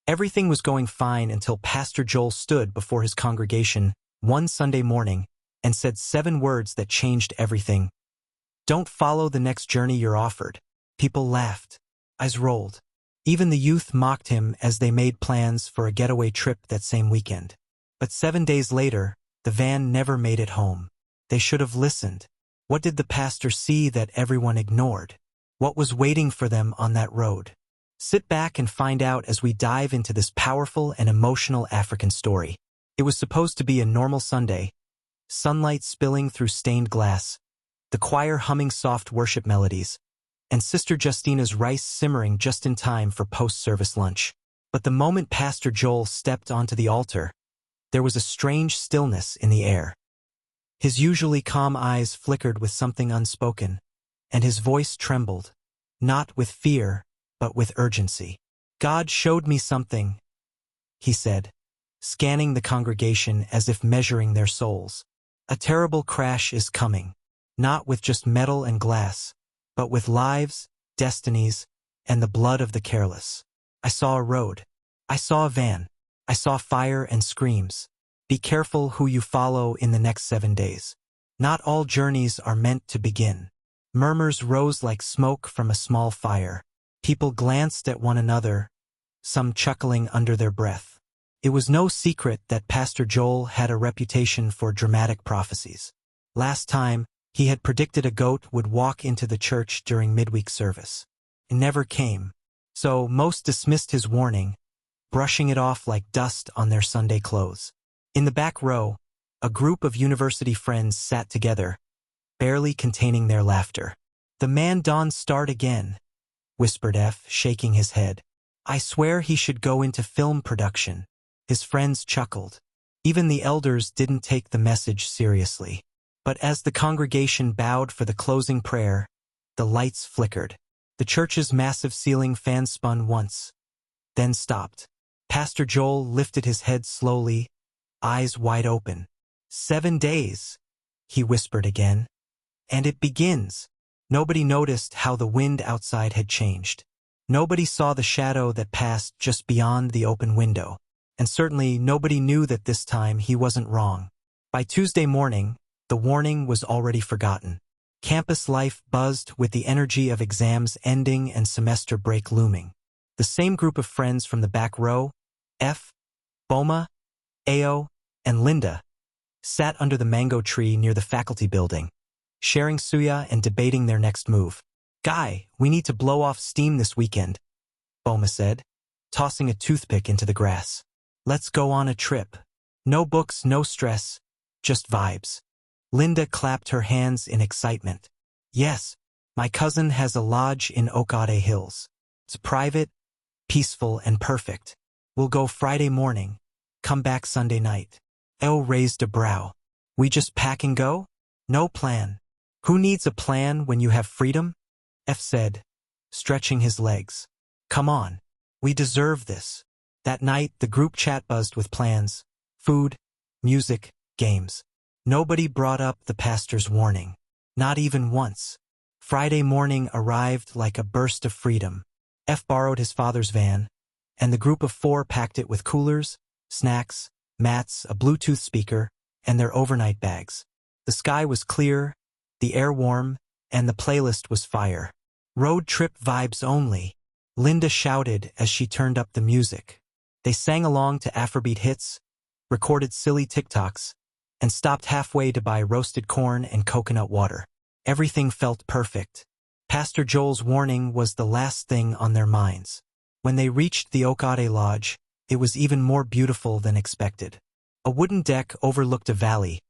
Everything was going fine until Pastor Joel stood before his congregation one Sunday morning and said 7 words that changed everything. "Don't follow the next journey you're offered." People laughed. Eyes rolled. Even the youth mocked him as they made plans for a getaway trip that same weekend. But 7 days later, the van never made it home. They should have listened. What did the pastor see that everyone ignored? What was waiting for them on that road? Sit back and find out as we dive into this powerful and emotional African story. It was supposed to be a normal Sunday. Sunlight spilling through stained glass, the choir humming soft worship melodies, and Sister Justina's rice simmering just in time for post-service lunch. But the moment Pastor Joel stepped onto the altar, there was a strange stillness in the air. His usually calm eyes flickered with something unspoken, and his voice trembled, not with fear, but with urgency. "God showed me something," he said, scanning the congregation as if measuring their souls. "A terrible crash is coming, not with just metal and glass, but with lives, destinies, and the blood of the careless. I saw a road. I saw a van. I saw fire and screams. Be careful who you follow in the next 7 days. Not all journeys are meant to begin." Murmurs rose like smoke from a small fire. People glanced at one another, some chuckling under their breath. It was no secret that Pastor Joel had a reputation for dramatic prophecies. Last time, he had predicted a goat would walk into the church during midweek service. It never came, so most dismissed his warning, brushing it off like dust on their Sunday clothes. In the back row, a group of university friends sat together, barely containing their laughter. "The man Don starred again," whispered F, shaking his head. "I swear he should go into film production." His friends chuckled. Even the elders didn't take the message seriously. But as the congregation bowed for the closing prayer, the lights flickered. The church's massive ceiling fan spun once, then stopped. Pastor Joel lifted his head slowly, eyes wide open. 7 days, he whispered again. "And it begins." Nobody noticed how the wind outside had changed. Nobody saw the shadow that passed just beyond the open window. And certainly nobody knew that this time he wasn't wrong. By Tuesday morning, the warning was already forgotten. Campus life buzzed with the energy of exams ending and semester break looming. The same group of friends from the back row, F, Boma, Ao, and Linda, sat under the mango tree near the faculty building, sharing suya and debating their next move. "Guy, we need to blow off steam this weekend," Boma said, tossing a toothpick into the grass. "Let's go on a trip. No books, no stress, just vibes." Linda clapped her hands in excitement. "Yes, my cousin has a lodge in Okade Hills. It's private, peaceful, and perfect. We'll go Friday morning, come back Sunday night." Ao raised a brow. "We just pack and go? No plan." "Who needs a plan when you have freedom?" F said, stretching his legs. "Come on, we deserve this." That night, the group chat buzzed with plans: food, music, games. Nobody brought up the pastor's warning. Not even once. Friday morning arrived like a burst of freedom. F borrowed his father's van, and the group of 4 packed it with coolers, snacks, mats, a Bluetooth speaker, and their overnight bags. The sky was clear, the air warm, and the playlist was fire. "Road trip vibes only," Linda shouted as she turned up the music. They sang along to Afrobeat hits, recorded silly TikToks, and stopped halfway to buy roasted corn and coconut water. Everything felt perfect. Pastor Joel's warning was the last thing on their minds. When they reached the Okade Lodge, it was even more beautiful than expected. A wooden deck overlooked a valley,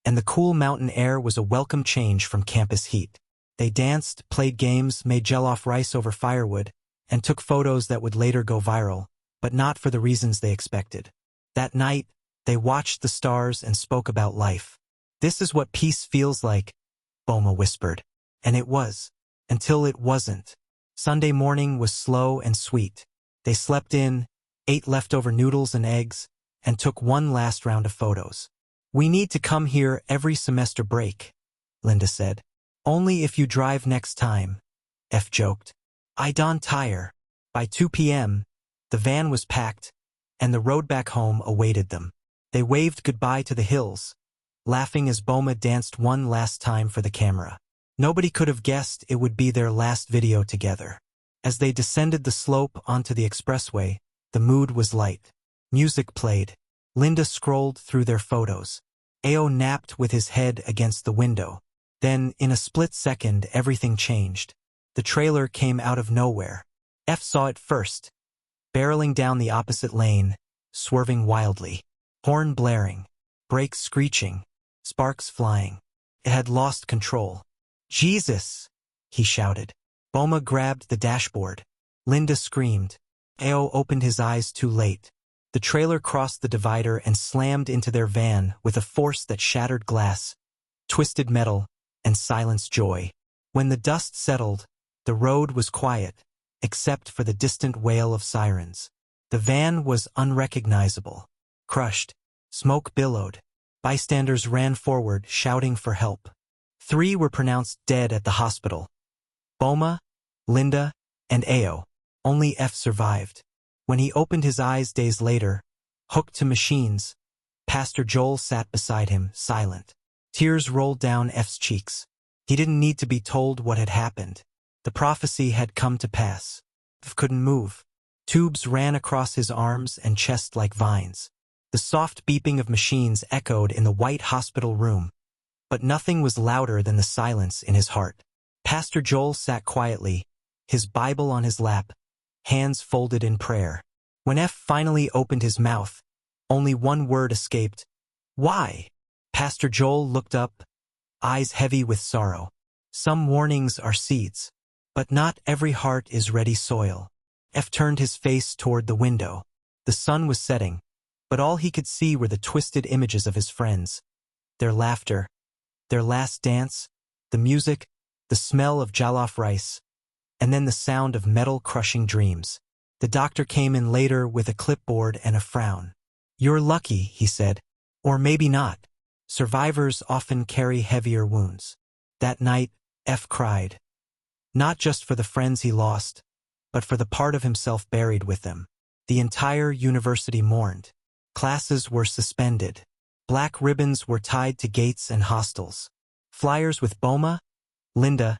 and the cool mountain air was a welcome change from campus heat. They danced, played games, made jollof rice over firewood, and took photos that would later go viral, but not for the reasons they expected. That night, they watched the stars and spoke about life. "This is what peace feels like," Boma whispered. And it was, until it wasn't. Sunday morning was slow and sweet. They slept in, ate leftover noodles and eggs, and took one last round of photos. "We need to come here every semester break," Linda said. "Only if you drive next time," F joked. "I don't tire." By 2 p.m., The van was packed, and the road back home awaited them. They waved goodbye to the hills, laughing as Boma danced one last time for the camera. Nobody could have guessed it would be their last video together. As they descended the slope onto the expressway, the mood was light. Music played. Linda scrolled through their photos. Ao napped with his head against the window. Then, in a split second, everything changed. The trailer came out of nowhere. F saw it first, barreling down the opposite lane, swerving wildly. Horn blaring, brakes screeching, sparks flying. It had lost control. "Jesus!" he shouted. Boma grabbed the dashboard. Linda screamed. Ao opened his eyes too late. The trailer crossed the divider and slammed into their van with a force that shattered glass, twisted metal, and silenced joy. When the dust settled, the road was quiet, except for the distant wail of sirens. The van was unrecognizable. Crushed. Smoke billowed. Bystanders ran forward, shouting for help. 3 were pronounced dead at the hospital. Boma, Linda, and Ao. Only F survived. When he opened his eyes days later, hooked to machines, Pastor Joel sat beside him, silent. Tears rolled down F's cheeks. He didn't need to be told what had happened. The prophecy had come to pass. F couldn't move. Tubes ran across his arms and chest like vines. The soft beeping of machines echoed in the white hospital room, but nothing was louder than the silence in his heart. Pastor Joel sat quietly, his Bible on his lap, hands folded in prayer. When F finally opened his mouth, only one word escaped. "Why?" Pastor Joel looked up, eyes heavy with sorrow. "Some warnings are seeds, but not every heart is ready soil." F turned his face toward the window. The sun was setting, but all he could see were the twisted images of his friends. Their laughter, their last dance, the music, the smell of jollof rice, and then the sound of metal crushing dreams. The doctor came in later with a clipboard and a frown. "You're lucky," he said. "Or maybe not. Survivors often carry heavier wounds." That night, F cried. Not just for the friends he lost, but for the part of himself buried with them. The entire university mourned. Classes were suspended. Black ribbons were tied to gates and hostels. Flyers with Boma, Linda,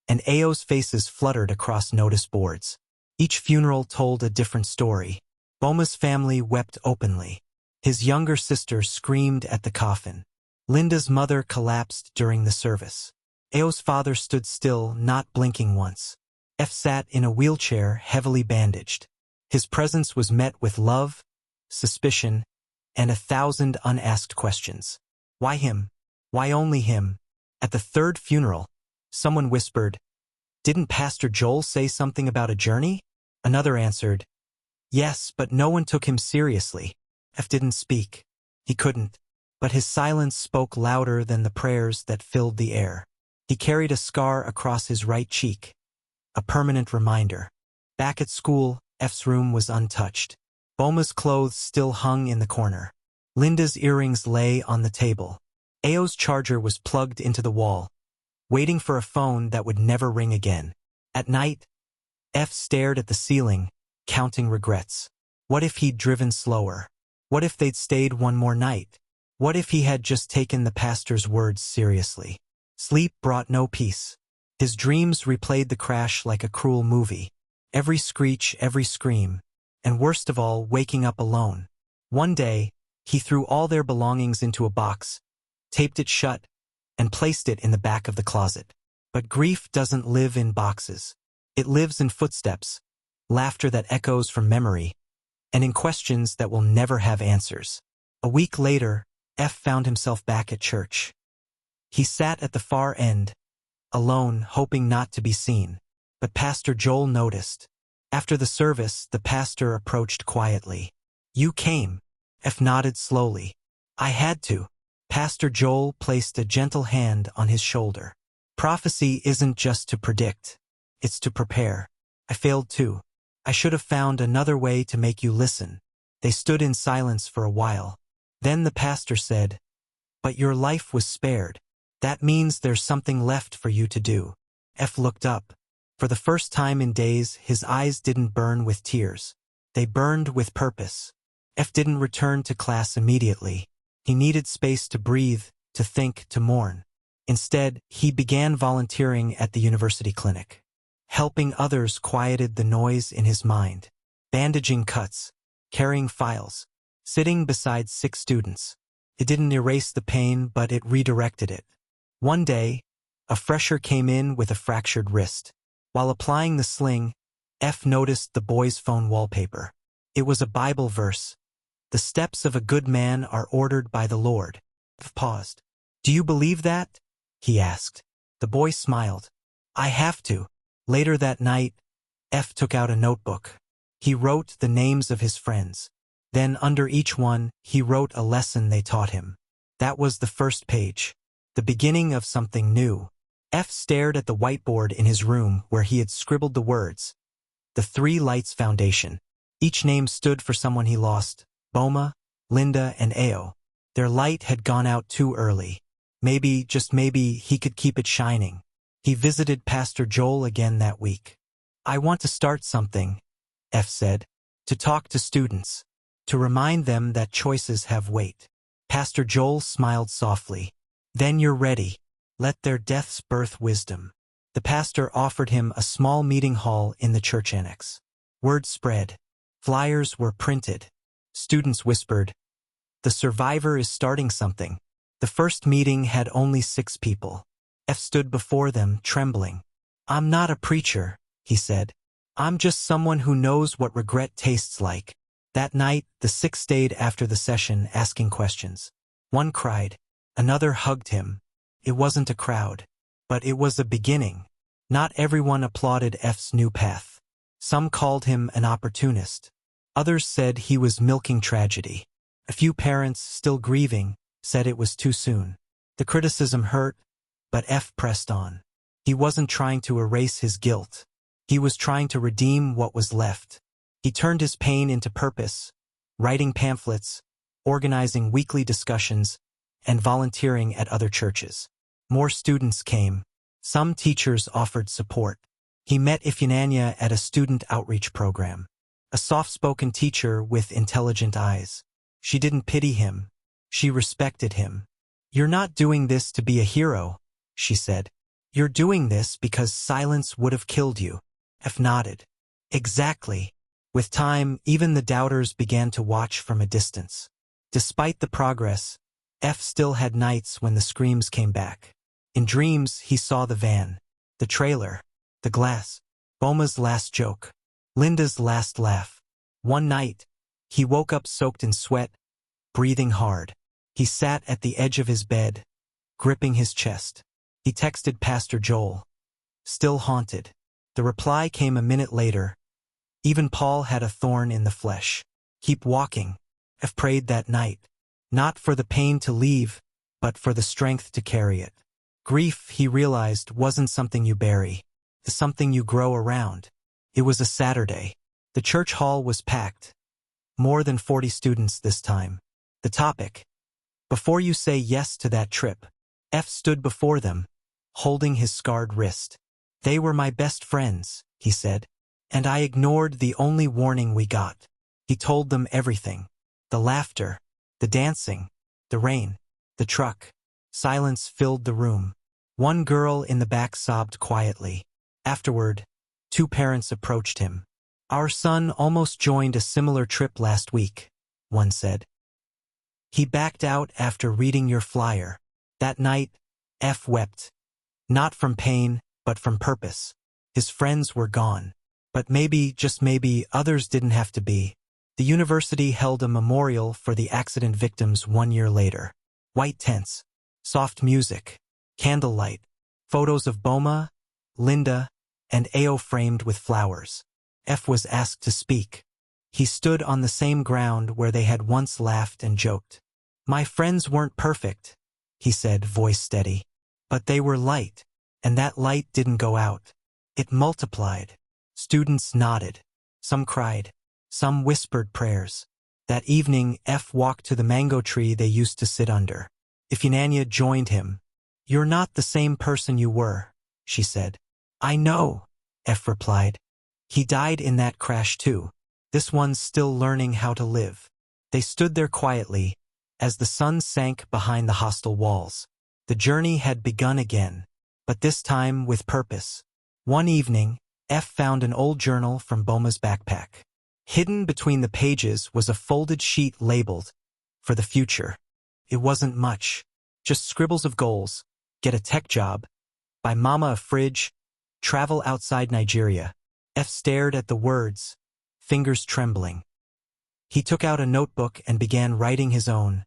and Ao's faces fluttered across notice boards. Each funeral told a different story. Boma's family wept openly. His younger sister screamed at the coffin. Linda's mother collapsed during the service. Ao's father stood still, not blinking once. F sat in a wheelchair, heavily bandaged. His presence was met with love, suspicion, and 1,000 unasked questions. Why him? Why only him? At the third funeral, someone whispered, "Didn't Pastor Joel say something about a journey?" Another answered, "Yes, but no one took him seriously." F didn't speak. He couldn't. But his silence spoke louder than the prayers that filled the air. He carried a scar across his right cheek, a permanent reminder. Back at school, F's room was untouched. Boma's clothes still hung in the corner. Linda's earrings lay on the table. Ao's charger was plugged into the wall, waiting for a phone that would never ring again. At night, F stared at the ceiling, counting regrets. What if he'd driven slower? What if they'd stayed one more night? What if he had just taken the pastor's words seriously? Sleep brought no peace. His dreams replayed the crash like a cruel movie. Every screech, every scream, and worst of all, waking up alone. One day, he threw all their belongings into a box, taped it shut, and placed it in the back of the closet. But grief doesn't live in boxes. It lives in footsteps, laughter that echoes from memory, and in questions that will never have answers. A week later, F found himself back at church. He sat at the far end, alone, hoping not to be seen. But Pastor Joel noticed. After the service, the pastor approached quietly. "You came." F nodded slowly. "I had to." Pastor Joel placed a gentle hand on his shoulder. "Prophecy isn't just to predict. It's to prepare. I failed too. I should have found another way to make you listen." They stood in silence for a while. Then the pastor said, "But your life was spared. That means there's something left for you to do." F looked up. For the first time in days, his eyes didn't burn with tears. They burned with purpose. F didn't return to class immediately. He needed space to breathe, to think, to mourn. Instead, he began volunteering at the university clinic. Helping others quieted the noise in his mind. Bandaging cuts, carrying files, sitting beside sick students. It didn't erase the pain, but it redirected it. One day, a fresher came in with a fractured wrist. While applying the sling, F noticed the boy's phone wallpaper. It was a Bible verse. "The steps of a good man are ordered by the Lord." F paused. "Do you believe that?" he asked. The boy smiled. "I have to." Later that night, F took out a notebook. He wrote the names of his friends. Then under each one, he wrote a lesson they taught him. That was the first page. The beginning of something new. F stared at the whiteboard in his room where he had scribbled the words. The Three Lights Foundation. Each name stood for someone he lost. Boma, Linda, and Ao. Their light had gone out too early. Maybe, just maybe, he could keep it shining. He visited Pastor Joel again that week. "I want to start something," F said. "To talk to students. To remind them that choices have weight." Pastor Joel smiled softly. "Then you're ready. Let their deaths birth wisdom." The pastor offered him a small meeting hall in the church annex. Word spread. Flyers were printed. Students whispered, "The survivor is starting something." The first meeting had only 6 people. F stood before them, trembling. "I'm not a preacher," he said. "I'm just someone who knows what regret tastes like." That night, the 6 stayed after the session, asking questions. One cried. Another hugged him. It wasn't a crowd. But it was a beginning. Not everyone applauded F's new path. Some called him an opportunist. Others said he was milking tragedy. A few parents, still grieving, said it was too soon. The criticism hurt, but F pressed on. He wasn't trying to erase his guilt. He was trying to redeem what was left. He turned his pain into purpose, writing pamphlets, organizing weekly discussions, and volunteering at other churches. More students came. Some teachers offered support. He met Ifyinanya at a student outreach program. A soft-spoken teacher with intelligent eyes. She didn't pity him. She respected him. "You're not doing this to be a hero," she said. "You're doing this because silence would have killed you." F nodded. "Exactly." With time, even the doubters began to watch from a distance. Despite the progress, F still had nights when the screams came back. In dreams, he saw the van, the trailer, the glass, Boma's last joke, Linda's last laugh. One night, he woke up soaked in sweat, breathing hard. He sat at the edge of his bed, gripping his chest. He texted Pastor Joel. "Still haunted." The reply came a minute later. "Even Paul had a thorn in the flesh. Keep walking." F prayed that night. Not for the pain to leave, but for the strength to carry it. Grief, he realized, wasn't something you bury. It's something you grow around. It was a Saturday. The church hall was packed. More than 40 students this time. The topic: "Before you say yes to that trip." F stood before them, holding his scarred wrist. "They were my best friends," he said. "And I ignored the only warning we got." He told them everything. The laughter, the dancing, the rain, the truck. Silence filled the room. One girl in the back sobbed quietly. Afterward, 2 parents approached him. "Our son almost joined a similar trip last week," one said. "He backed out after reading your flyer." That night, F wept. Not from pain, but from purpose. His friends were gone. But maybe, just maybe, others didn't have to be. The university held a memorial for the accident victims 1 year later. White tents, soft music, candlelight, photos of Boma, Linda, and Ao framed with flowers. F was asked to speak. He stood on the same ground where they had once laughed and joked. "My friends weren't perfect," he said, voice steady. "But they were light, and that light didn't go out. It multiplied." Students nodded. Some cried. Some whispered prayers. That evening, F walked to the mango tree they used to sit under. Ifyinanya joined him. "You're not the same person you were," she said. "I know," F replied. "He died in that crash too." This one's still learning how to live. They stood there quietly, as the sun sank behind the hostel walls. The journey had begun again, but this time with purpose. One evening, F found an old journal from Boma's backpack. Hidden between the pages was a folded sheet labeled, "For the future." It wasn't much, just scribbles of goals: get a tech job, buy mama a fridge, travel outside Nigeria. F stared at the words, fingers trembling. He took out a notebook and began writing his own.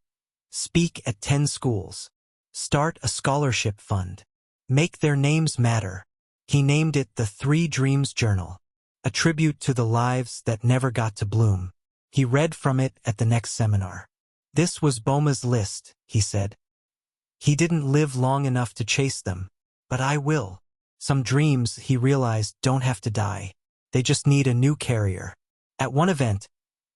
Speak at 10 schools. Start a scholarship fund. Make their names matter. He named it the 3 Dreams Journal, a tribute to the lives that never got to bloom. He read from it at the next seminar. This was Boma's list, he said. He didn't live long enough to chase them, but I will. Some dreams, he realized, don't have to die. They just need a new carrier. At one event,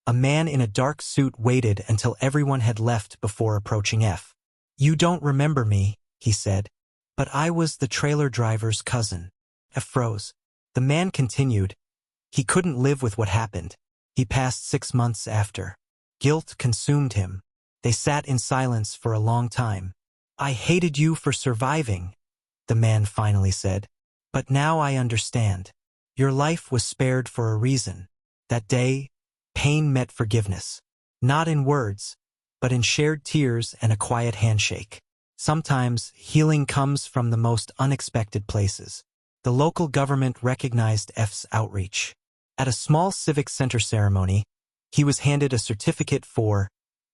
a man in a dark suit waited until everyone had left before approaching F. You don't remember me, he said, but I was the trailer driver's cousin. F froze. The man continued. He couldn't live with what happened. He passed 6 months after. Guilt consumed him. They sat in silence for a long time. I hated you for surviving, the man finally said. But now I understand. Your life was spared for a reason. That day, pain met forgiveness. Not in words, but in shared tears and a quiet handshake. Sometimes, healing comes from the most unexpected places. The local government recognized F's outreach. At a small civic center ceremony, he was handed a certificate for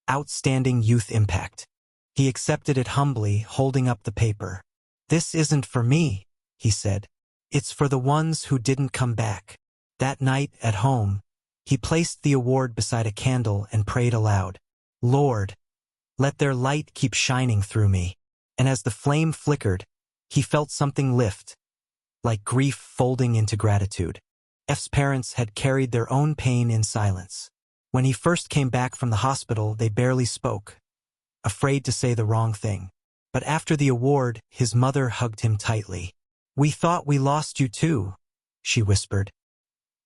Outstanding Youth Impact. He accepted it humbly, holding up the paper. This isn't for me, he said. It's for the ones who didn't come back. That night, at home, he placed the award beside a candle and prayed aloud. Lord, let their light keep shining through me. And as the flame flickered, he felt something lift, like grief folding into gratitude. F's parents had carried their own pain in silence. When he first came back from the hospital, they barely spoke, afraid to say the wrong thing. But after the award, his mother hugged him tightly. We thought we lost you too, she whispered.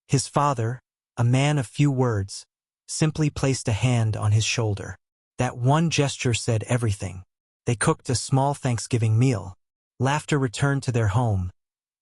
His father, a man of few words, simply placed a hand on his shoulder. That one gesture said everything. They cooked a small Thanksgiving meal. Laughter returned to their home.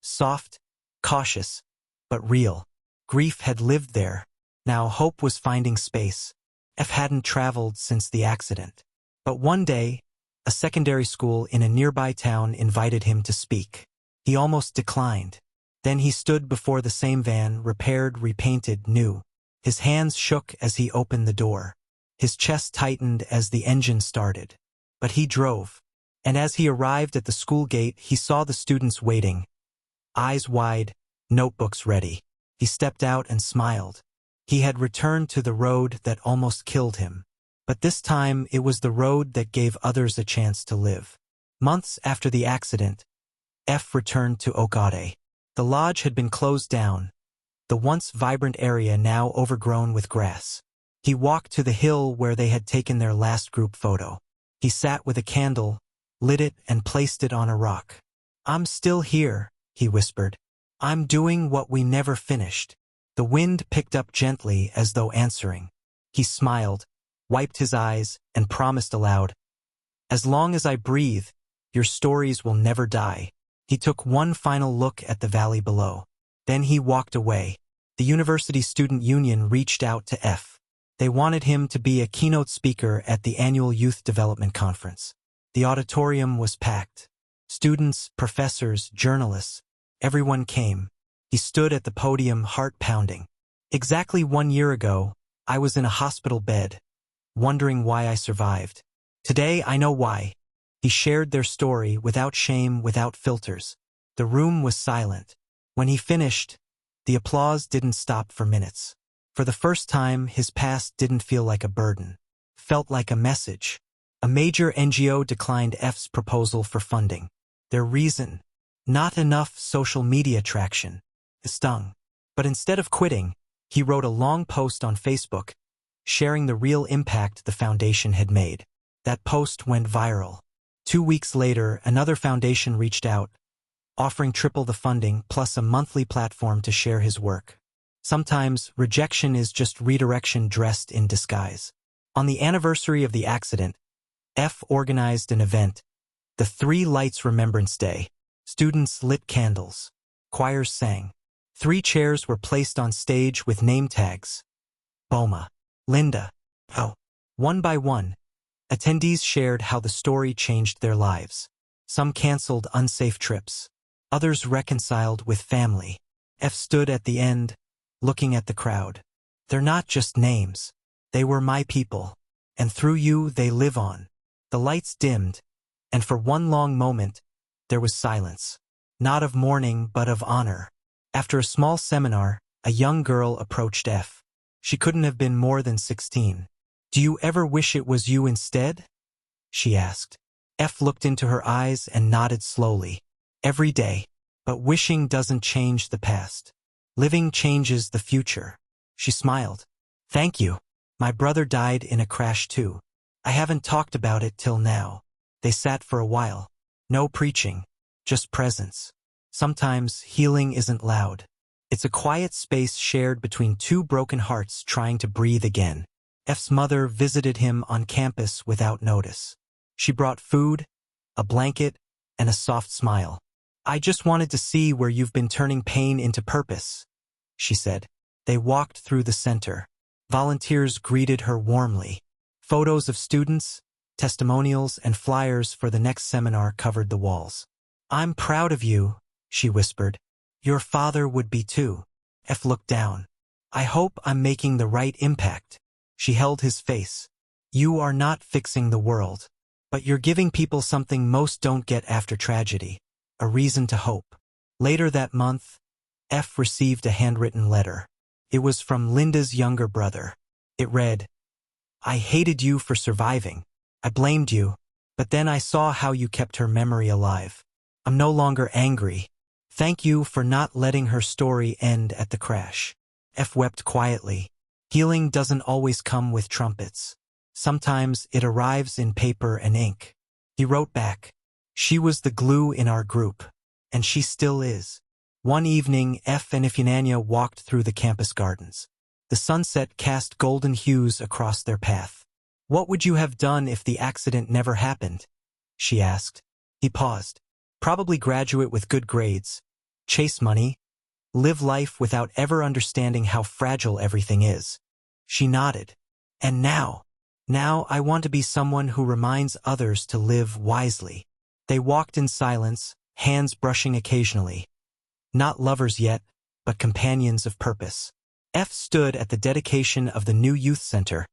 Soft, cautious, but real. Grief had lived there. Now hope was finding space. F hadn't traveled since the accident. But one day, a secondary school in a nearby town invited him to speak. He almost declined. Then he stood before the same van, repaired, repainted, new. His hands shook as he opened the door. His chest tightened as the engine started. But he drove. And as he arrived at the school gate, he saw the students waiting. Eyes wide, notebooks ready. He stepped out and smiled. He had returned to the road that almost killed him. But this time, it was the road that gave others a chance to live. Months after the accident, F returned to Okade. The lodge had been closed down, the once vibrant area now overgrown with grass. He walked to the hill where they had taken their last group photo. He sat with a candle, lit it, and placed it on a rock. I'm still here, he whispered. I'm doing what we never finished. The wind picked up gently as though answering. He smiled, wiped his eyes, and promised aloud, as long as I breathe, your stories will never die. He took one final look at the valley below. Then he walked away. The University Student Union reached out to F. They wanted him to be a keynote speaker at the annual Youth Development Conference. The auditorium was packed. Students, professors, journalists, everyone came. He stood at the podium, heart pounding. Exactly 1 year ago, I was in a hospital bed, wondering why I survived. Today, I know why. He shared their story without shame, without filters. The room was silent. When he finished, the applause didn't stop for minutes. For the first time, his past didn't feel like a burden. Felt like a message. A major NGO declined F's proposal for funding. Their reason? Not enough social media traction. It stung. But instead of quitting, he wrote a long post on Facebook, sharing the real impact the foundation had made. That post went viral. 2 weeks later, another foundation reached out, offering triple the funding plus a monthly platform to share his work. Sometimes, rejection is just redirection dressed in disguise. On the anniversary of the accident, F organized an event, the Three Lights Remembrance Day. Students lit candles. Choirs sang. 3 chairs were placed on stage with name tags. Boma. Linda. Oh. One by one, attendees shared how the story changed their lives. Some canceled unsafe trips. Others reconciled with family. F stood at the end, looking at the crowd. They're not just names. They were my people. And through you, they live on. The lights dimmed, and for one long moment, there was silence. Not of mourning, but of honor. After a small seminar, a young girl approached F. She couldn't have been more than 16. "Do you ever wish it was you instead?" she asked. F looked into her eyes and nodded slowly. "Every day. But wishing doesn't change the past. Living changes the future." She smiled. "Thank you. My brother died in a crash too. I haven't talked about it till now." They sat for a while. No preaching, just presence. Sometimes healing isn't loud. It's a quiet space shared between 2 broken hearts trying to breathe again. F's mother visited him on campus without notice. She brought food, a blanket, and a soft smile. "I just wanted to see where you've been turning pain into purpose," she said. They walked through the center. Volunteers greeted her warmly. Photos of students, testimonials, and flyers for the next seminar covered the walls. "I'm proud of you," she whispered. "Your father would be too." F looked down. "I hope I'm making the right impact." She held his face. "You are not fixing the world, but you're giving people something most don't get after tragedy, a reason to hope." Later that month, F received a handwritten letter. It was from Linda's younger brother. It read, "I hated you for surviving. I blamed you, but then I saw how you kept her memory alive. I'm no longer angry. Thank you for not letting her story end at the crash." F wept quietly. Healing doesn't always come with trumpets. Sometimes it arrives in paper and ink. He wrote back, "She was the glue in our group, and she still is." One evening, F and Ifunanya walked through the campus gardens. The sunset cast golden hues across their path. "What would you have done if the accident never happened?" she asked. He paused. "Probably graduate with good grades, chase money, live life without ever understanding how fragile everything is." She nodded. "And now I want to be someone who reminds others to live wisely." They walked in silence, hands brushing occasionally. Not lovers yet, but companions of purpose. F stood at the dedication of the new youth center,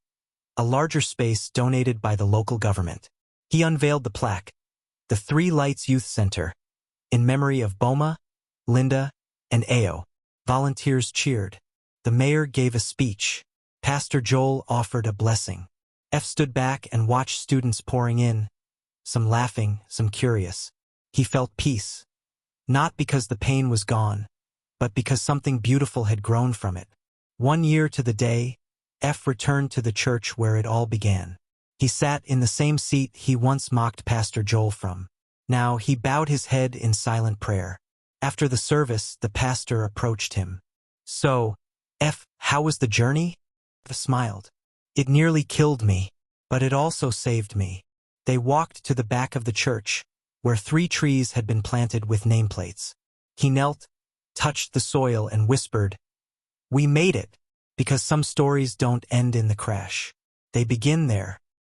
a larger space donated by the local government. He unveiled the plaque, the 3 Lights Youth Center, in memory of Boma, Linda, and Ao. Volunteers cheered. The mayor gave a speech. Pastor Joel offered a blessing. F stood back and watched students pouring in, some laughing, some curious. He felt peace. Not because the pain was gone, but because something beautiful had grown from it. 1 year to the day, F returned to the church where it all began. He sat in the same seat he once mocked Pastor Joel from. Now he bowed his head in silent prayer. After the service, the pastor approached him. "So, F, how was the journey?" F smiled. "It nearly killed me, but it also saved me." They walked to the back of the church, where 3 trees had been planted with nameplates. He knelt, touched the soil, and whispered, "We made it, because some stories don't end in the crash. They begin there,